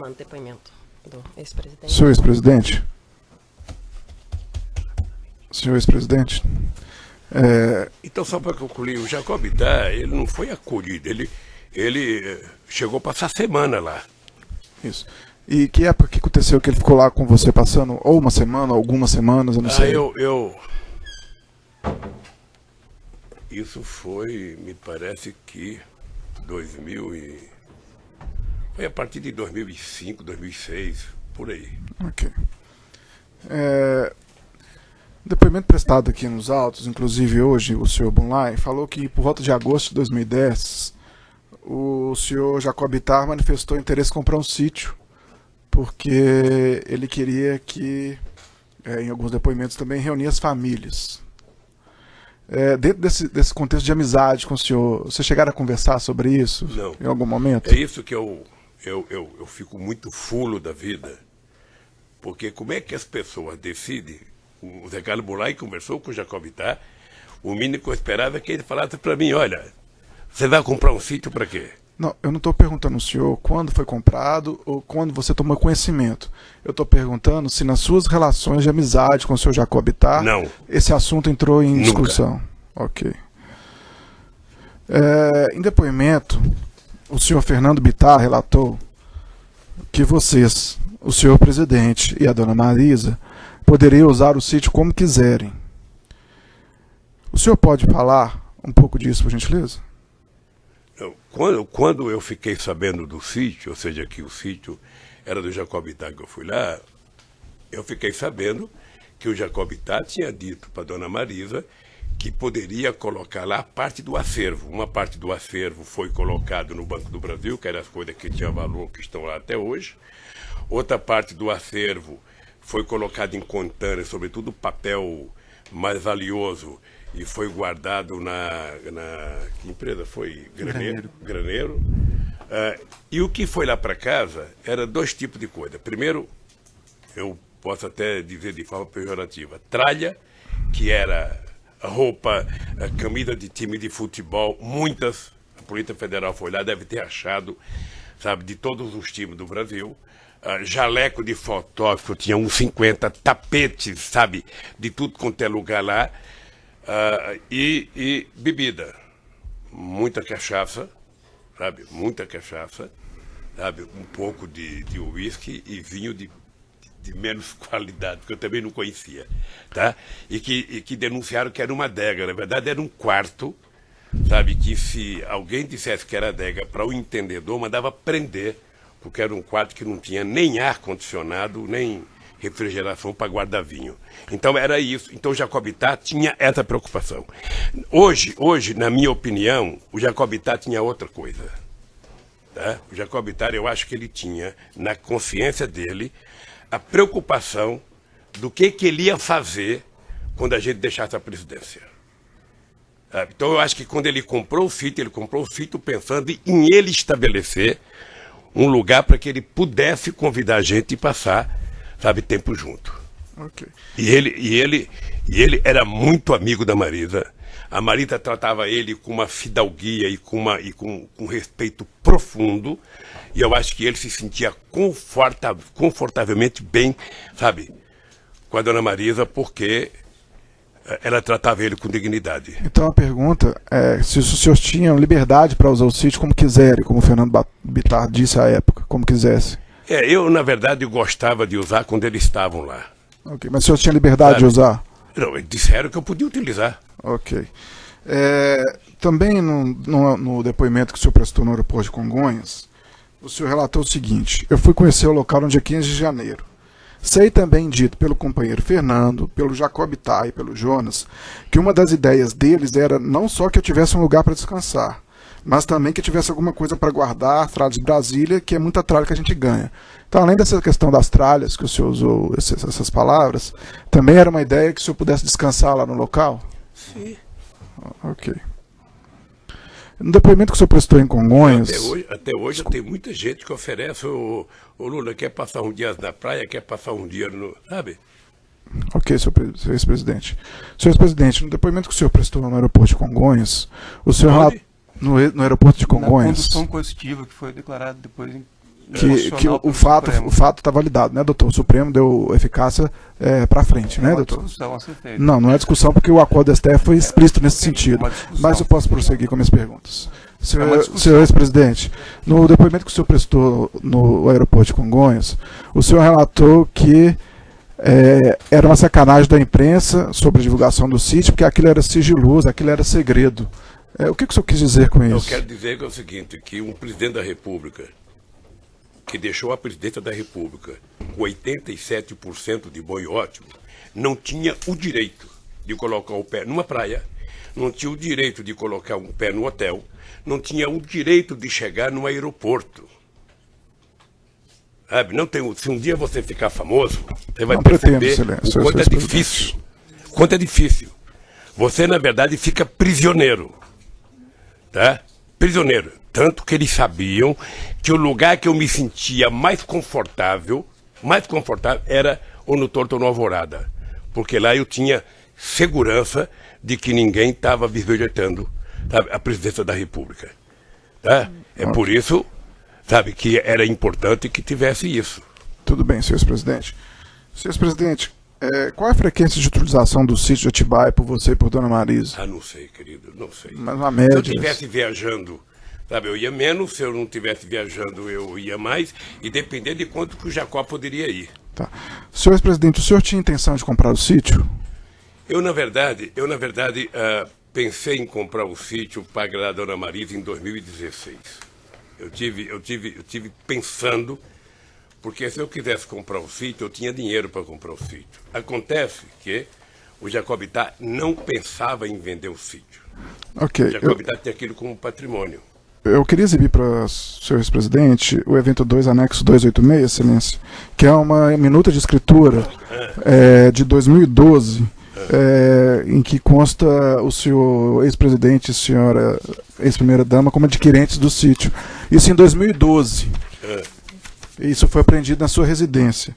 tomando depoimento do ex-presidente. Senhor ex-presidente? Senhor ex-presidente? Então, só para concluir, o Jacob Bittar, ele não foi acolhido, ele chegou a passar semana lá. Isso. E que época que aconteceu que ele ficou lá com você passando, ou uma semana, algumas semanas, eu não sei. Isso foi, me parece que, foi a partir de 2005, 2006, por aí. Ok. Depoimento prestado aqui nos autos, inclusive hoje, o senhor Bunlai falou que por volta de agosto de 2010, o senhor Jacob Bittar manifestou interesse em comprar um sítio, porque ele queria que, em alguns depoimentos também, reunir as famílias. Dentro desse contexto de amizade com o senhor, vocês chegaram a conversar sobre isso? Não. Em algum momento? É isso que eu fico muito fulo da vida, porque como é que as pessoas decidem? O Zé Carlos Bunlai conversou com o Jacob Bittar, o mínimo que eu esperava é que ele falasse para mim, olha, você vai comprar um sítio para quê? Não, eu não estou perguntando ao senhor quando foi comprado ou quando você tomou conhecimento. Eu estou perguntando se nas suas relações de amizade com o senhor Jacob Bittar, não, esse assunto entrou em nunca. discussão. Ok. Em depoimento, o senhor Fernando Bittar relatou que vocês, o senhor presidente e a dona Marisa, poderiam usar o sítio como quiserem. O senhor pode falar um pouco disso, por gentileza? Quando eu fiquei sabendo do sítio, ou seja, que o sítio era do Jacob Bittar, que eu fui lá, eu fiquei sabendo que o Jacob Bittar tinha dito para a dona Marisa que poderia colocar lá parte do acervo. Uma parte do acervo foi colocado no Banco do Brasil, que eram as coisas que tinham valor, que estão lá até hoje. Outra parte do acervo foi colocada em contâneres, sobretudo papel mais valioso, e foi guardado que empresa foi? Graneiro. E o que foi lá para casa era dois tipos de coisa. Primeiro, eu posso até dizer de forma pejorativa, tralha, que era a roupa, a camisa de time de futebol, muitas, a Polícia Federal foi lá, deve ter achado, sabe, de todos os times do Brasil. Jaleco de fotógrafo, tinha uns 50 tapetes, sabe, de tudo quanto é lugar lá, e bebida, muita cachaça, sabe, um pouco de uísque e vinho de menos qualidade, que eu também não conhecia, tá? E que denunciaram que era uma adega, na verdade era um quarto, sabe, que se alguém dissesse que era adega para o entendedor, mandava prender, porque era um quarto que não tinha nem ar-condicionado, nem refrigeração para guardar vinho. Então era isso. Então o Jacob Bittar tinha essa preocupação. Hoje, na minha opinião, o Jacob Bittar tinha outra coisa. Tá? O Jacob Bittar, eu acho que ele tinha, na consciência dele, a preocupação do que ele ia fazer quando a gente deixasse a presidência. Então eu acho que quando ele comprou o sítio pensando em ele estabelecer um lugar para que ele pudesse convidar a gente e passar, sabe, tempo junto. Okay. E ele era muito amigo da Marisa. A Marisa tratava ele com uma fidalguia e com respeito profundo. E eu acho que ele se sentia confortavelmente bem, sabe, com a dona Marisa, porque ela tratava ele com dignidade. Então a pergunta é se os senhores tinham liberdade para usar o sítio como quiserem, como o Fernando Bittar disse à época, como quisesse. Eu, na verdade, gostava de usar quando eles estavam lá. Ok, mas o senhor tinha liberdade de usar? Não, eles disseram que eu podia utilizar. Ok. Também no depoimento que o senhor prestou no aeroporto de Congonhas, o senhor relatou o seguinte: eu fui conhecer o local no dia 15 de janeiro. Sei também dito pelo companheiro Fernando, pelo Jacob Bittar e pelo Jonas, que uma das ideias deles era não só que eu tivesse um lugar para descansar, mas também que eu tivesse alguma coisa para guardar, tralhas de Brasília, que é muita tralha que a gente ganha. Então, além dessa questão das tralhas, que o senhor usou essas palavras, também era uma ideia que o senhor pudesse descansar lá no local? Sim. Ok. No depoimento que o senhor prestou em Congonhas... Até hoje tem muita gente que oferece, o Lula quer passar um dia na praia, quer passar um dia no... Sabe? Ok, senhor ex-presidente. Senhor ex-presidente, no depoimento que o senhor prestou no aeroporto de Congonhas, o senhor... No aeroporto de Congonhas... Na condução coercitiva, que foi declarado depois que o fato está validado, né, doutor? O Supremo deu eficácia para frente, né, doutor? Discussão a ser feita. Não é discussão, porque o acordo da STF foi explícito nesse sentido. Mas eu posso prosseguir com minhas perguntas. Senhor ex-presidente, no depoimento que o senhor prestou no aeroporto de Congonhas, o senhor relatou que era uma sacanagem da imprensa sobre a divulgação do sítio, porque aquilo era sigiloso, aquilo era segredo. O que o senhor quis dizer com isso? Eu quero dizer que é o seguinte, que um presidente da República, que deixou a presidência da República com 87% de bom e ótimo, não tinha o direito de colocar o pé numa praia, não tinha o direito de colocar um pé no hotel, não tinha o direito de chegar no aeroporto. Sabe? Não tem, se um dia você ficar famoso, você vai perceber o quanto é difícil. Quanto é difícil. Você, na verdade, fica prisioneiro. Tá? Prisioneiro. Tanto que eles sabiam que o lugar que eu me sentia mais confortável era ou no Torto ou no Alvorada. Porque lá eu tinha segurança de que ninguém estava bisbilhotando, sabe, a presidência da República. Tá? É por isso, sabe, que era importante que tivesse isso. Tudo bem, senhor ex-presidente. Senhor ex-presidente, qual é a frequência de utilização do sítio de Atibaia por você e por Dona Marisa? Ah, não sei, querido, não sei. Mas uma média. Se eu estivesse viajando, sabe, eu ia menos, se eu não estivesse viajando, eu ia mais, e depender de quanto que o Jacó poderia ir. Tá. Senhor ex-presidente, o senhor tinha intenção de comprar o sítio? Eu, na verdade, pensei em comprar o sítio para agradar a Dona Marisa em 2016. Eu tive pensando, porque se eu quisesse comprar o sítio, eu tinha dinheiro para comprar o sítio. Acontece que o Jacobitá não pensava em vender o sítio. Ok. O Jacobitá tem aquilo como patrimônio. Eu queria exibir para o senhor ex-presidente o evento 2, anexo 286, excelência, que é uma minuta de escritura de 2012, em que consta o senhor ex-presidente e a senhora ex-primeira-dama como adquirentes do sítio. Isso em 2012. Isso foi apreendido na sua residência.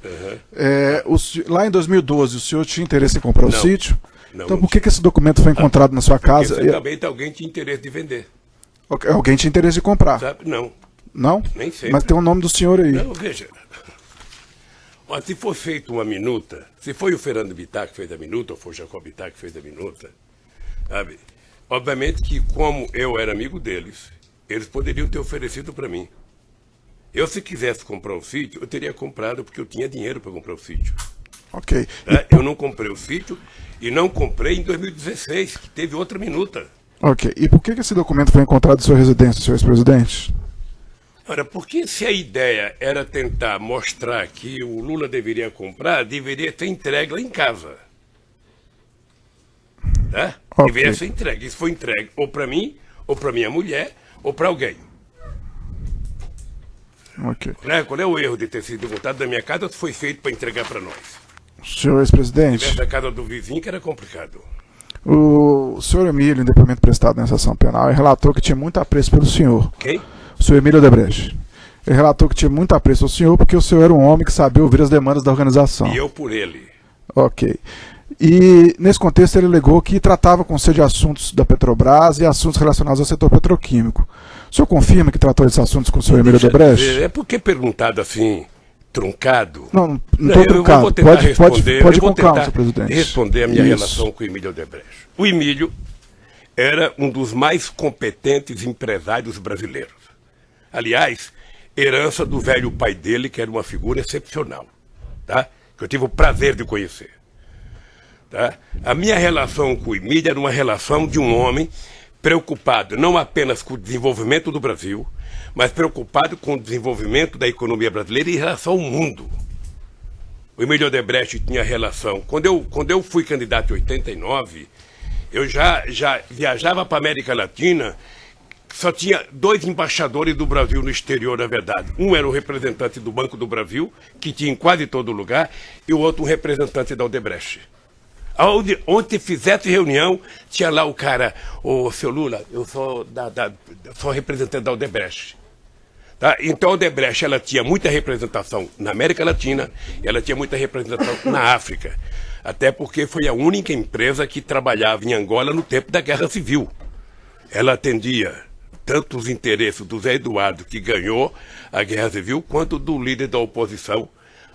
Lá em 2012, o senhor tinha interesse em comprar o sítio? Não, então por que esse documento foi encontrado na sua casa? Porque também alguém tinha interesse de vender. Alguém tinha interesse de comprar? Sabe? Não. Não? Nem sempre. Mas tem o nome do senhor aí. Não, veja. Ó, se for feita uma minuta, se foi o Fernando Bittar que fez a minuta, ou foi o Jacob Bittar que fez a minuta, sabe? Obviamente que, como eu era amigo deles, eles poderiam ter oferecido para mim. Eu, se quisesse comprar um sítio, eu teria comprado, porque eu tinha dinheiro para comprar o sítio. Ok. Eu não comprei o sítio e não comprei em 2016, que teve outra minuta. Ok. E por que esse documento foi encontrado em sua residência, senhor ex-presidente? Ora, porque se a ideia era tentar mostrar que o Lula deveria comprar, deveria ter entregue lá em casa. Tá? Okay. Deveria ser entregue. Isso foi entregue ou para mim, ou para minha mulher, ou para alguém. Ok. Qual é o erro de ter sido voltado da minha casa? Foi feito para entregar para nós. Senhor ex-presidente, Se tivesse a casa do vizinho, que era complicado. o senhor Emílio, em depoimento prestado nessa ação penal, relatou que tinha muito apreço pelo senhor. Quem? O senhor Emílio Odebrecht. Ele relatou que tinha muito apreço ao senhor porque o senhor era um homem que sabia ouvir as demandas da organização. E eu por ele. Ok. E, nesse contexto, ele alegou que tratava com você de assuntos da Petrobras e assuntos relacionados ao setor petroquímico. O senhor confirma que tratou desses assuntos com o senhor Emílio Odebrecht? É porque perguntado assim, truncado. Não estou truncado. Pode com calma, senhor presidente. Responder a minha relação com o Emílio Odebrecht. O Emílio era um dos mais competentes empresários brasileiros. Aliás, herança do velho pai dele, que era uma figura excepcional, tá? Que eu tive o prazer de conhecer. Tá? A minha relação com o Emílio era uma relação de um homem preocupado não apenas com o desenvolvimento do Brasil, mas preocupado com o desenvolvimento da economia brasileira em relação ao mundo. O Emílio Odebrecht tinha relação. Quando eu fui candidato em 89, eu já viajava para a América Latina. Só tinha 2 embaixadores do Brasil no exterior, na verdade. Um era o representante do Banco do Brasil, que tinha em quase todo lugar, e o outro um representante da Odebrecht. Onde fizesse reunião, tinha lá o cara, ô, seu Lula, eu sou representante da Odebrecht. Tá? Então a Odebrecht, ela tinha muita representação na América Latina, e ela tinha muita representação na África. Até porque foi a única empresa que trabalhava em Angola no tempo da Guerra Civil. Ela atendia tanto os interesses do Zé Eduardo, que ganhou a Guerra Civil, quanto do líder da oposição,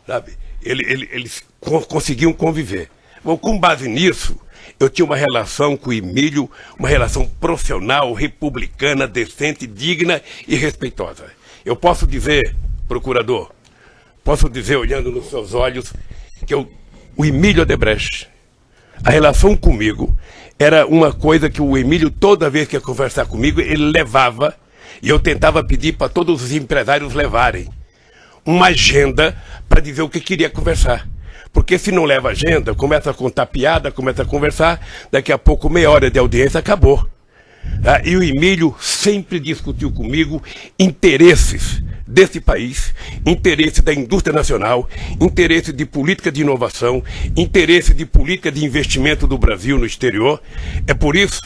sabe? Eles conseguiam conviver. Bom, com base nisso, eu tinha uma relação com o Emílio, uma relação profissional, republicana, decente, digna e respeitosa. Eu posso dizer, procurador, posso dizer, olhando nos seus olhos, que o Emílio Odebrecht, a relação comigo era uma coisa que o Emílio, toda vez que ia conversar comigo, ele levava, e eu tentava pedir para todos os empresários levarem uma agenda para dizer o que queria conversar. Porque se não leva agenda, começa a contar piada, começa a conversar, daqui a pouco meia hora de audiência acabou. E o Emílio sempre discutiu comigo interesses desse país, interesse da indústria nacional, interesse de política de inovação, interesse de política de investimento do Brasil no exterior. É por isso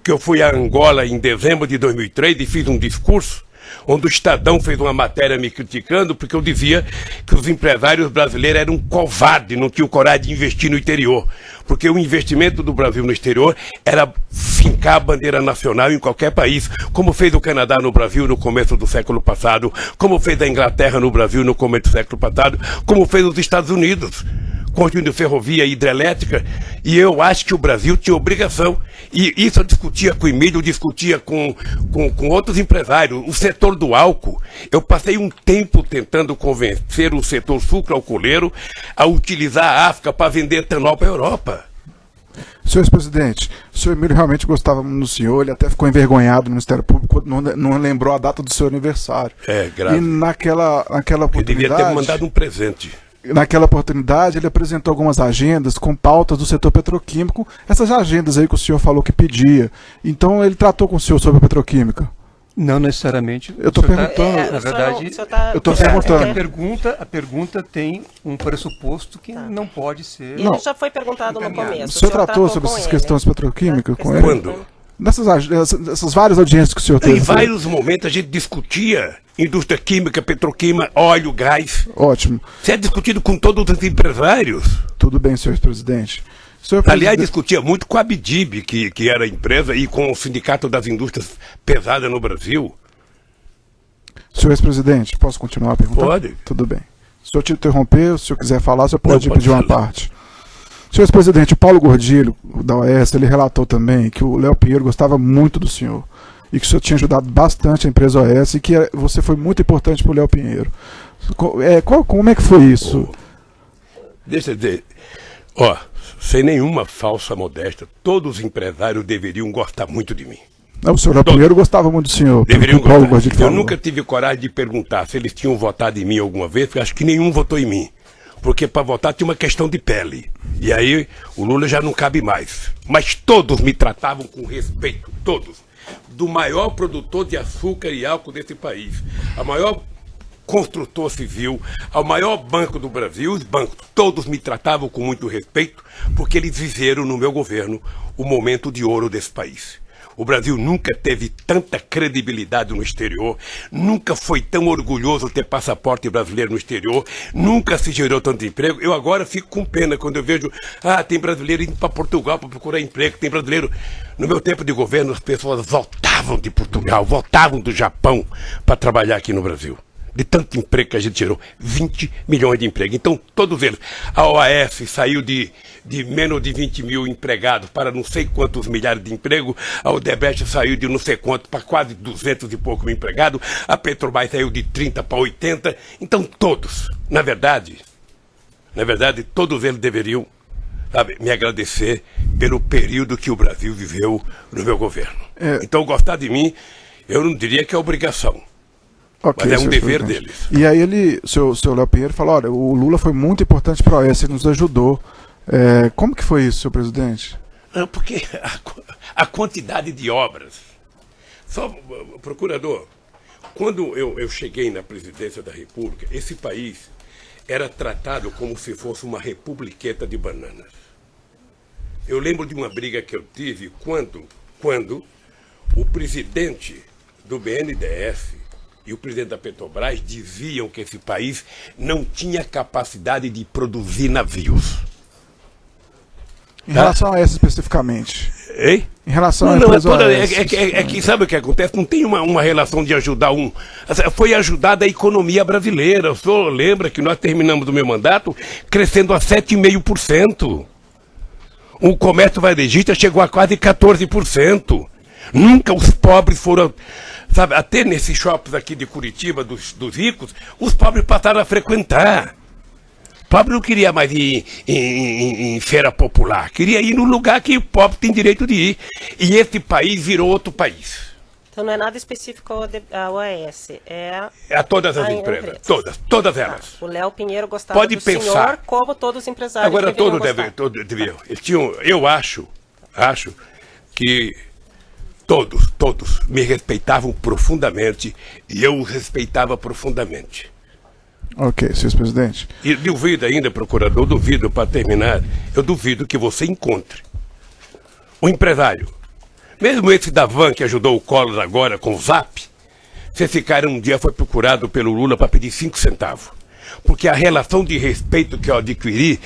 que eu fui a Angola em dezembro de 2003 e fiz um discurso onde o Estadão fez uma matéria me criticando porque eu dizia que os empresários brasileiros eram covardes, não tinham coragem de investir no exterior. Porque o investimento do Brasil no exterior era fincar a bandeira nacional em qualquer país, como fez o Canadá no Brasil no começo do século passado, como fez a Inglaterra no Brasil no começo do século passado, como fez os Estados Unidos, construindo ferrovia hidrelétrica, e eu acho que o Brasil tinha obrigação, e isso eu discutia com o Emílio, discutia com outros empresários, o setor do álcool. Eu passei um tempo tentando convencer o setor sucroalcooleiro a utilizar a África para vender etanol para a Europa. Senhor ex-presidente, o senhor Emílio realmente gostava muito do senhor, ele até ficou envergonhado no Ministério Público, não lembrou a data do seu aniversário. É, grave. E naquela oportunidade... Ele devia ter me mandado um presente. Naquela oportunidade, ele apresentou algumas agendas com pautas do setor petroquímico, essas agendas aí que o senhor falou que pedia. Então, ele tratou com o senhor sobre a petroquímica? Não necessariamente. Eu estou perguntando. Na verdade, eu estou perguntando. A pergunta tem um pressuposto que não pode ser... Ele já foi perguntado no começo. O senhor tratou sobre essas questões petroquímicas com ele? Quando? Nessas várias audiências que o senhor teve. Em vários momentos a gente discutia indústria química, petroquímica, óleo, gás. Ótimo. Isso é discutido com todos os empresários. Tudo bem, senhor presidente. Aliás, discutia muito com a Abdib, que era a empresa, e com o Sindicato das Indústrias Pesadas no Brasil. Senhor ex-presidente, posso continuar a perguntar? Pode. Tudo bem. Se o senhor te interromper, se o senhor quiser falar, o senhor pode pode pedir uma falar. parte. Senhor ex-presidente, o Paulo Gordilho, da OAS, ele relatou também que o Léo Pinheiro gostava muito do senhor e que o senhor tinha ajudado bastante a empresa OAS e que você foi muito importante para o Léo Pinheiro. Como é que foi isso? Deixa eu dizer, sem nenhuma falsa modéstia, todos os empresários deveriam gostar muito de mim. Não, o senhor Léo Pinheiro gostava muito do senhor. Deveriam o Paulo gostar. Gordilho Eu falou. nunca tive coragem de perguntar se eles tinham votado em mim alguma vez, porque acho que nenhum votou em mim. Porque para votar tinha uma questão de pele. E aí o Lula já não cabe mais. Mas todos me tratavam com respeito, todos. Do maior produtor de açúcar e álcool desse país, a maior construtor civil, ao maior banco do Brasil, os bancos, todos me tratavam com muito respeito, porque eles viveram no meu governo o momento de ouro desse país. O Brasil nunca teve tanta credibilidade no exterior, nunca foi tão orgulhoso ter passaporte brasileiro no exterior, nunca se gerou tanto emprego. Eu agora fico com pena quando eu vejo, tem brasileiro indo para Portugal para procurar emprego, tem brasileiro... No meu tempo de governo, as pessoas voltavam de Portugal, voltavam do Japão para trabalhar aqui no Brasil. De tanto emprego que a gente gerou, 20 milhões de empregos. Então, todos eles. A OAS saiu de menos de 20 mil empregados para não sei quantos milhares de empregos. A Odebrecht saiu de não sei quanto para quase 200 e pouco mil empregados. A Petrobras saiu de 30 para 80. Então, todos, na verdade, todos eles deveriam, me agradecer pelo período que o Brasil viveu no meu governo. Então, gostar de mim, eu não diria que é obrigação. Okay, mas é um dever presidente. deles. E aí o seu Léo Pinheiro falou, olha, o Lula foi muito importante para a OAS, ele nos ajudou. Como que foi isso, senhor presidente? Não, porque a quantidade de obras. Só, procurador, quando eu cheguei na presidência da República, esse país era tratado como se fosse uma republiqueta de bananas. Eu lembro de uma briga que eu tive quando o presidente do BNDES e o presidente da Petrobras diziam que esse país não tinha capacidade de produzir navios. Em relação a essa especificamente? Hein? Em relação Não, à não, empresa é que sabe o que acontece? Não tem uma relação de ajudar um. Foi ajudada a economia brasileira. O senhor lembra que nós terminamos o meu mandato crescendo a 7,5%. O comércio varejista chegou a quase 14%. Nunca os pobres foram. Sabe, até nesses shoppings aqui de Curitiba, dos ricos, os pobres passaram a frequentar. O pobre não queria mais ir em feira popular, queria ir no lugar que o pobre tem direito de ir. E esse país virou outro país. Então não é nada específico à OAS, A todas as empresas, todas elas. O Léo Pinheiro gostava Pode do pensar. senhor, como todos os empresários Agora deveriam todos gostar. deviam. Eu acho que todos me respeitavam profundamente e eu os respeitava profundamente. Ok, senhor presidente. E duvido ainda, procurador, duvido, para terminar, eu duvido que você encontre um empresário, mesmo esse da Van que ajudou o Collor agora com o Zap, se esse cara um dia foi procurado pelo Lula para pedir 5 centavos. Porque a relação de respeito que eu adquiri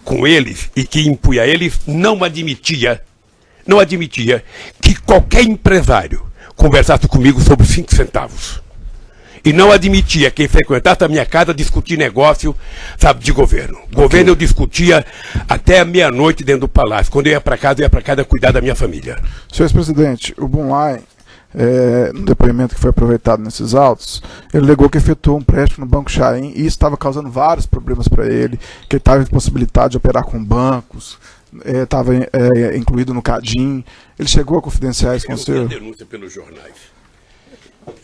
com eles e que impunha a eles não admitia que qualquer empresário conversasse comigo sobre 5 centavos. E não admitia quem frequentasse a minha casa discutir negócio, sabe, de governo. Governo eu discutia até a meia-noite dentro do palácio. Quando eu ia para casa cuidar da minha família. Senhor presidente, o Bunlai, no depoimento que foi aproveitado nesses autos, ele alegou que efetuou um empréstimo no Banco Chaim e isso estava causando vários problemas para ele, que ele estava impossibilitado de operar com bancos, estava incluído no CADIM. Ele chegou a confidenciar isso com o senhor? Eu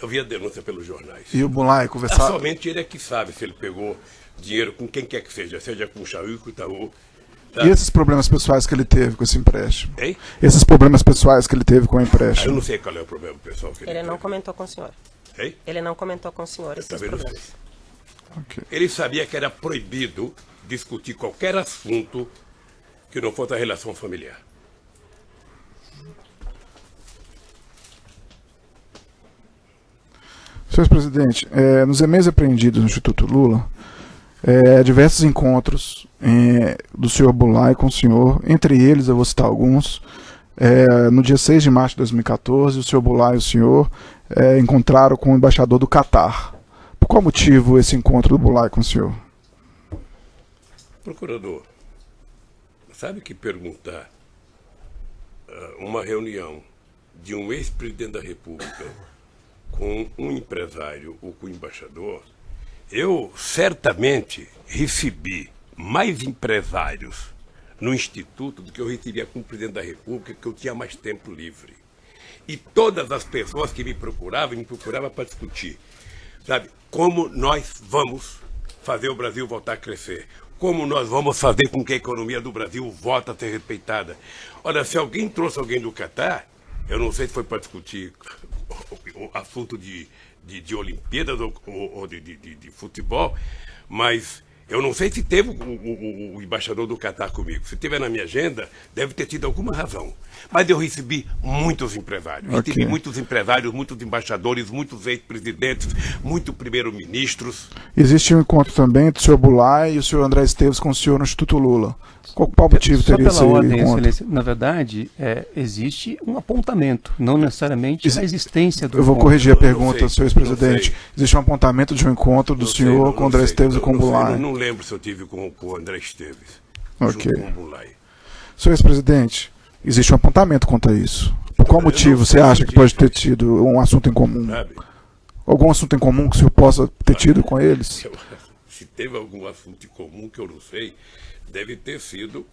vi a denúncia pelos jornais. E o Bunlai conversava? Somente ele é que sabe se ele pegou dinheiro com quem quer que seja com o Chaim, com o Itaú. Tá? E esses problemas pessoais que ele teve com esse empréstimo? Hein? Esses problemas pessoais que ele teve com o empréstimo? Eu não sei qual é o problema pessoal que ele Ele teve. não comentou com o senhor. Hein? Ele não comentou com o senhor esses também não problemas. sei. Ok. Ele sabia que era proibido discutir qualquer assunto que não fosse a relação familiar. Senhor presidente, nos e-mails apreendidos no Instituto Lula, diversos encontros do senhor Bunlai com o senhor, entre eles eu vou citar alguns. No dia 6 de março de 2014, o senhor Bunlai e o senhor encontraram com o embaixador do Catar. Por qual motivo esse encontro do Bunlai com o senhor? Procurador, sabe que perguntar uma reunião de um ex-presidente da República com um empresário ou com um embaixador, eu certamente recebi mais empresários no Instituto do que eu recebia com o presidente da República, que eu tinha mais tempo livre. E todas as pessoas que me procuravam para discutir, sabe, como nós vamos fazer o Brasil voltar a crescer, como nós vamos fazer com que a economia do Brasil volte a ser respeitada. Olha, se alguém trouxe alguém do Catar, eu não sei se foi para discutir o assunto de Olimpíadas ou de futebol, mas eu não sei se teve o embaixador do Catar comigo. Se tiver na minha agenda, deve ter tido alguma razão. Mas eu recebi muitos empresários. Ok. Recebi muitos empresários, muitos embaixadores, muitos ex-presidentes, muitos primeiros-ministros. Existe um encontro também do senhor Bunlai e o senhor André Esteves com o senhor no Instituto Lula. Qual motivo Só teria pela esse ordem, encontro? excelência, na verdade, existe um apontamento, não necessariamente a existência do Eu vou encontro. corrigir a Eu não pergunta, sei, senhor ex-presidente. não sei. Existe um apontamento de um encontro do Não sei, senhor não- com o não André sei, Esteves e com o não sei, Bunlai. Não lembro se eu tive com o André Esteves, Ok. junto com o Bunlai. Senhor ex-presidente, existe um apontamento quanto a isso. Por qual Eu não motivo você sei se acha que pode ter tido um assunto em comum? Sabe? Algum assunto em comum que o senhor possa ter tido com eles? Se teve algum assunto em comum que eu não sei, deve ter sido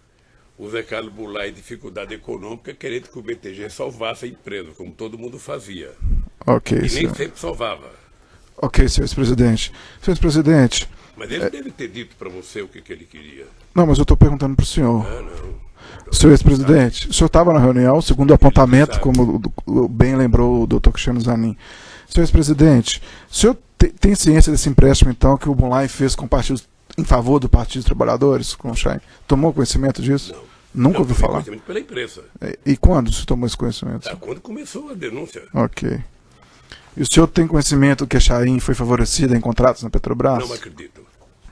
o Zé Carlos Bunlai, dificuldade econômica, querendo que o BTG salvasse a empresa, como todo mundo fazia. Ok, E nem senhor. sempre salvava. Ok, senhor ex-presidente. Senhor ex-presidente, Mas ele deve ter dito para você o que ele queria. não, mas eu estou perguntando para o senhor. Ah, não. Senhor ex-presidente, o senhor estava na reunião, segundo o apontamento, sabe. como bem lembrou o doutor Cristiano Zanin. Senhor ex-presidente, o senhor tem ciência desse empréstimo, então, que o Bunlai fez com partidos em favor do Partido dos Trabalhadores, com o Chaim? Tomou conhecimento disso? Nunca ouviu falar? Conhecimento pela imprensa. E quando você tomou esse conhecimento? Tá, quando começou a denúncia. Ok. E o senhor tem conhecimento que a Chaim foi favorecida em contratos na Petrobras? Não acredito.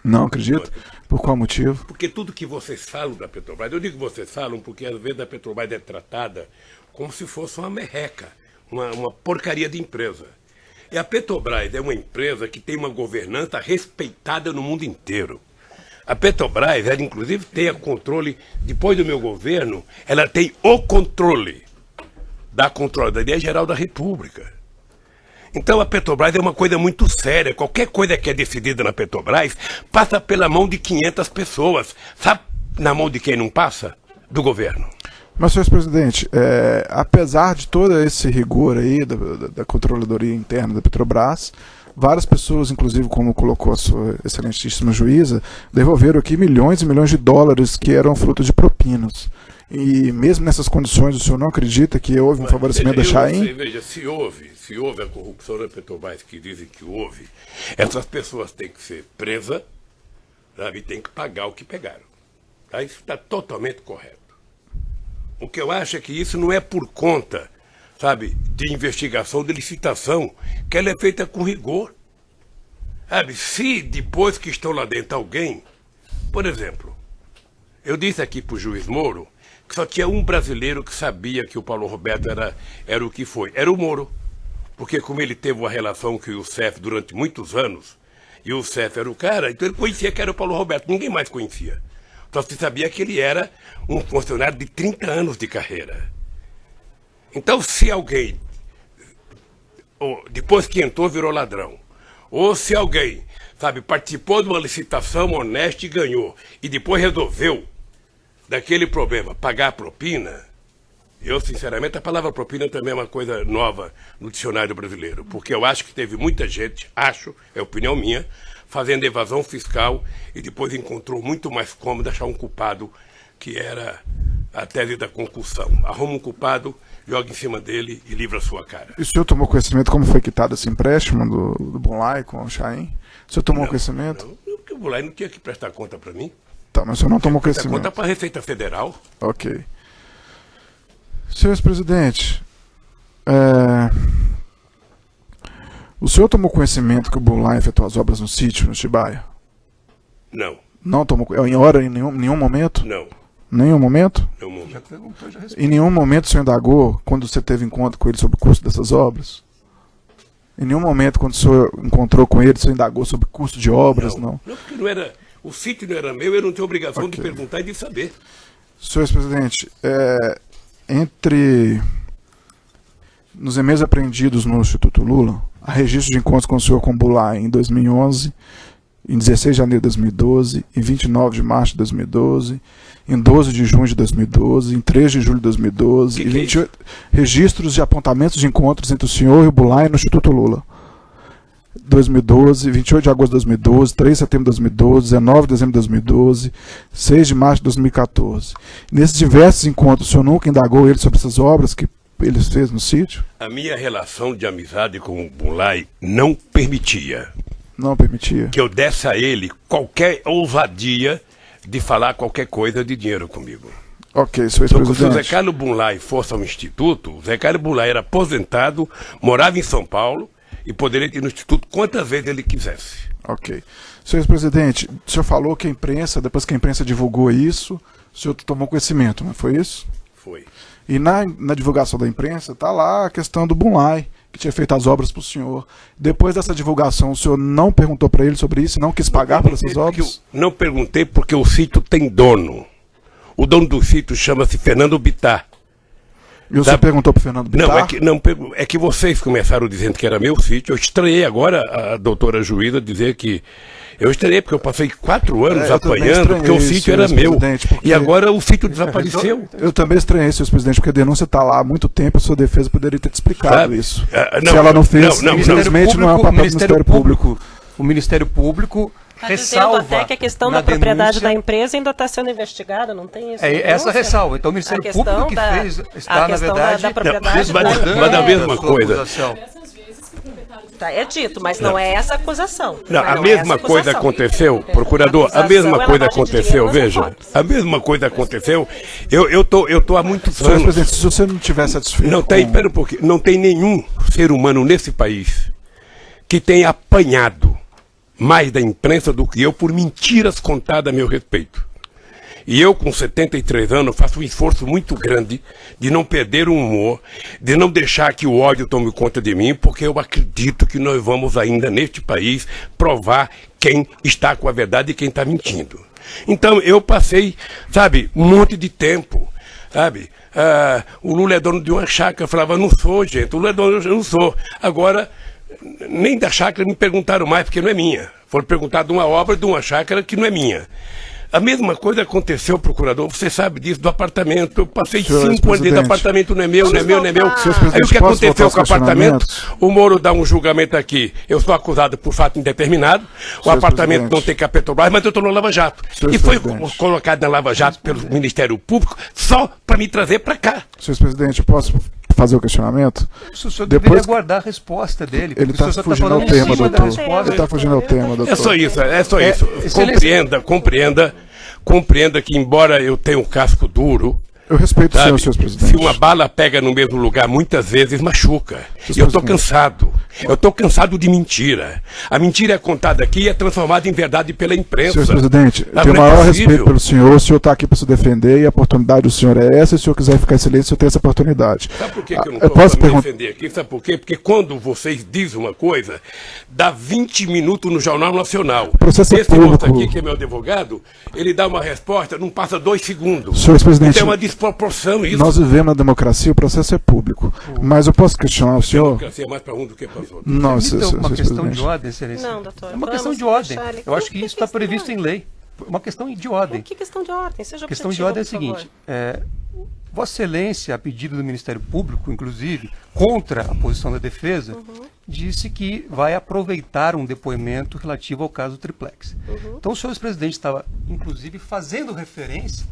Não acredito? Por qual motivo? Porque tudo que vocês falam da Petrobras, eu digo que vocês falam porque às vezes a Petrobras é tratada como se fosse uma merreca, uma porcaria de empresa. E a Petrobras é uma empresa que tem uma governança respeitada no mundo inteiro. A Petrobras, ela inclusive tem o controle, depois do meu governo, ela tem o controle da Controladoria Geral da República. Então a Petrobras é uma coisa muito séria. Qualquer coisa que é decidida na Petrobras passa pela mão de 500 pessoas. Sabe na mão de quem não passa? Do governo. Mas, senhor presidente, apesar de todo esse rigor aí da controladoria interna da Petrobras, várias pessoas, inclusive como colocou a sua excelentíssima juíza, devolveram aqui milhões e milhões de dólares que eram fruto de propinas. E mesmo nessas condições, o senhor não acredita que houve um favorecimento da Chaim? Veja, se houve a corrupção da Petrobras, que dizem que houve, essas pessoas têm que ser presas, sabe, e têm que pagar o que pegaram. Tá? Isso está totalmente correto. O que eu acho é que isso não é por conta, sabe, de investigação, de licitação, que ela é feita com rigor. Sabe, se depois que estão lá dentro alguém, por exemplo, eu disse aqui para o juiz Moro que só tinha um brasileiro que sabia que o Paulo Roberto era o que foi, era o Moro. Porque como ele teve uma relação com o Youssef durante muitos anos, e o Youssef era o cara, então ele conhecia que era o Paulo Roberto, ninguém mais conhecia. Só se sabia que ele era um funcionário de 30 anos de carreira. Então, se alguém, depois que entrou, virou ladrão, ou se alguém, sabe, participou de uma licitação honesta e ganhou, e depois resolveu, daquele problema, pagar a propina, eu, sinceramente, a palavra propina também é uma coisa nova no dicionário brasileiro, porque eu acho que teve muita gente, é opinião minha, fazendo evasão fiscal e depois encontrou muito mais cômodo achar um culpado, que era a tese da concussão. Arruma um culpado, joga em cima dele e livra a sua cara. E o senhor tomou conhecimento como foi quitado esse empréstimo do Bunlai com o Chaim? O senhor tomou conhecimento? Não, porque o Bunlai não tinha que prestar conta para mim. Tá, mas o senhor não tomou Prestar conhecimento. conta para a Receita Federal. Ok. Senhor presidente, o senhor tomou conhecimento que o Bunlai efetuou as obras no sítio, no Atibaia? Não, Não tomou, em nenhum momento? não. Nenhum momento? Não, não. Já perguntou, já respondeu. Em nenhum momento o senhor indagou quando você teve encontro com ele sobre o custo dessas obras? Em nenhum momento, quando o senhor encontrou com ele, o senhor indagou sobre o custo de obras? Não. Não, porque não era, o sítio não era meu, eu não tinha obrigação de Ok. perguntar e de saber. Senhor presidente, nos e-mails apreendidos no Instituto Lula, há registro de encontros com o senhor com Bunlai em 2011, em 16 de janeiro de 2012, em 29 de março de 2012, em 12 de junho de 2012, em 3 de julho de 2012, Que e é 28 registros de apontamentos de encontros entre o senhor e o Bunlai no Instituto Lula. 2012, 28 de agosto de 2012, 3 de setembro de 2012, 19 de dezembro de 2012, 6 de março de 2014. Nesses diversos encontros, o senhor nunca indagou ele sobre essas obras que ele fez no sítio? A minha relação de amizade com o Bunlai não permitia Não permitia. que eu desse a ele qualquer ousadia de falar qualquer coisa de dinheiro comigo. Ok, senhor Então, se o Zé presidente. Carlos Bunlai fosse ao Instituto, o Zé Carlos Bunlai era aposentado, morava em São Paulo e poderia ir no Instituto quantas vezes ele quisesse. Ok. Senhor presidente, o senhor falou que a imprensa, depois que a imprensa divulgou isso, o senhor tomou conhecimento, não foi isso? Foi. E na divulgação da imprensa está lá a questão do Bunlai, que tinha feito as obras para o senhor. Depois dessa divulgação, o senhor não perguntou para ele sobre isso, não quis pagar por essas obras? Não perguntei porque o sítio tem dono. O dono do sítio chama-se Fernando Bittar. E o senhor perguntou para o Fernando Bittar? É que vocês começaram dizendo que era meu sítio. Eu estranhei agora a doutora juíza dizer que... Eu estranhei porque eu passei 4 anos eu também apanhando, porque o estranhei, sítio era senhor meu. presidente, porque- E agora o sítio desapareceu. Eu também estranhei, senhor presidente, porque a denúncia está lá há muito tempo, a sua defesa poderia ter te explicado Sabe? isso. Não, Se ela não fez, não, infelizmente não é um papel do Ministério Público. O Ministério Público Está dizendo ressalva até que a questão na da propriedade denúncia- da empresa ainda está sendo investigada, não tem isso? É na essa denúncia? ressalva. Então o Ministério A questão Público que da- fez a está, na questão verdade, da propriedade Mas da da empresa. mesma sua coisa. acusação. Tá, é dito, mas não é essa acusação. Não, a é mesma essa coisa acusação. aconteceu, procurador, a acusação mesma é coisa lavagem de aconteceu, dinheiro nas veja, reformas. a mesma coisa aconteceu, eu tô há muitos Senhor anos, presidente, se você não tiver satisfeito não tem, com- pera um pouquinho, não tem nenhum ser humano nesse país que tenha apanhado mais da imprensa do que eu por mentiras contadas a meu respeito. E eu, com 73 anos, faço um esforço muito grande de não perder o humor, de não deixar que o ódio tome conta de mim, porque eu acredito que nós vamos ainda, neste país, provar quem está com a verdade e quem está mentindo. Então, eu passei, sabe, um monte de tempo, sabe? O Lula é dono de uma chácara. Eu falava, não sou, gente, o Lula é dono, eu não sou. Agora, nem da chácara me perguntaram mais, porque não é minha. Foram perguntar de uma obra de uma chácara que não é minha. A mesma coisa aconteceu, procurador, você sabe disso, do apartamento. Eu passei 5 anos dentro do apartamento, não é meu, não é meu, não é meu. Aí o que aconteceu com o apartamento? O Moro dá um julgamento aqui. Eu sou acusado por fato indeterminado. O apartamento não tem que a Petrobras, mas eu estou no Lava Jato. E foi colocado na Lava Jato pelo Ministério Público só para me trazer para cá. Senhor presidente, eu posso fazer o questionamento? O senhor deveria aguardar a resposta dele. Ele está fugindo ao tema, doutor. Ele está fugindo ao tema, doutor. É só isso, é só isso. Compreenda que, embora eu tenha um casco duro, eu respeito o senhor presidente. Se uma bala pega no mesmo lugar, muitas vezes machuca. E eu estou cansado. Eu estou cansado de mentira. A mentira é contada aqui e é transformada em verdade pela imprensa. Senhor presidente, tenho o maior respeito pelo senhor. O senhor está aqui para se defender e a oportunidade do senhor é essa. Se o senhor quiser ficar em silêncio, o senhor tem essa oportunidade. Sabe por que eu não posso me defender aqui? Sabe por quê? Porque quando vocês dizem uma coisa, dá 20 minutos no Jornal Nacional. Esse moço aqui, que é meu advogado, ele dá uma resposta, não passa 2 segundos. Senhor presidente, então é uma desproporção isso. Nós vivemos na democracia, o processo é público. Mas eu posso questionar o senhor? A democracia é mais para um do que para os outros. Não, é uma questão de ordem, excelência. Não, doutor. É uma questão de ordem. Eu acho que isso está previsto em lei. Uma questão de ordem. Que questão de ordem? Seja a questão de ordem é a seguinte. Vossa Excelência, a pedido do Ministério Público, inclusive, contra a posição da defesa, disse que vai aproveitar um depoimento relativo ao caso Triplex. Então o senhor presidente estava, inclusive, fazendo referência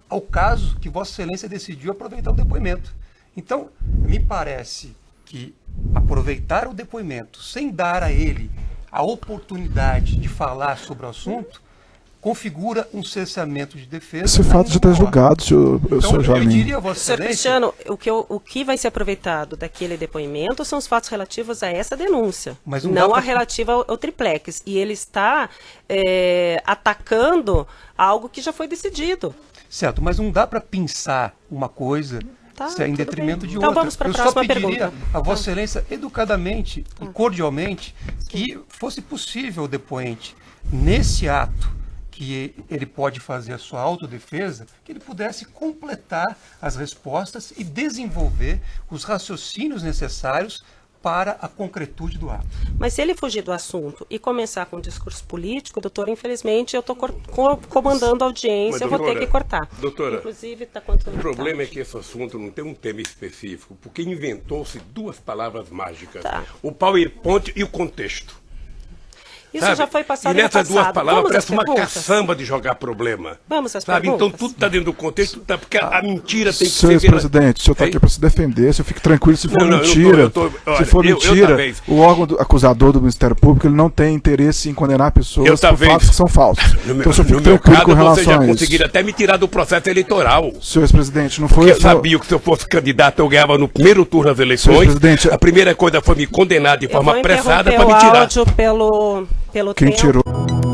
ao caso que Vossa Excelência decidiu aproveitar o depoimento. Então, me parece que aproveitar o depoimento sem dar a ele a oportunidade de falar sobre o assunto configura um cessamento de defesa. Esse fato já está julgado, senhor Jamin. Eu diria a Vossa Senhor Excelência... Cristiano, o que vai ser aproveitado daquele depoimento são os fatos relativos a essa denúncia, mas não a relativa ao triplex. E ele está atacando algo que já foi decidido. Certo, mas não dá para pensar uma coisa em detrimento de outra. Então vamos para a próxima pergunta. Eu só pediria a Vossa Excelência, educadamente e cordialmente, que fosse possível o depoente, nesse ato que ele pode fazer a sua autodefesa, que ele pudesse completar as respostas e desenvolver os raciocínios necessários para a concretude do ato. Mas se ele fugir do assunto e começar com um discurso político, doutor, infelizmente eu estou comandando a audiência, eu vou ter que cortar. Doutora, inclusive, o problema é que esse assunto não tem um tema específico, porque inventou-se 2 palavras mágicas, o PowerPoint e o contexto. Isso já foi passado e nessas no passado. 2 palavras Vamos parece uma caçamba de jogar problema. Vamos às perguntas. Então tudo está dentro do contexto, porque a mentira tem que ser... Senhor presidente, o senhor está aqui para se defender, o senhor fique tranquilo, se for mentira, se for mentira, o órgão acusador do Ministério Público ele não tem interesse em condenar pessoas por fatos que são falsos. Então o senhor fique tranquilo com relação a isso. Vocês já conseguiram até me tirar do processo eleitoral. Senhor presidente, não foi... Porque eu sabia que se eu fosse candidato eu ganhava no primeiro turno das eleições. A primeira coisa foi me condenar de forma apressada para me tirar. Pelo Quem tempo. tirou?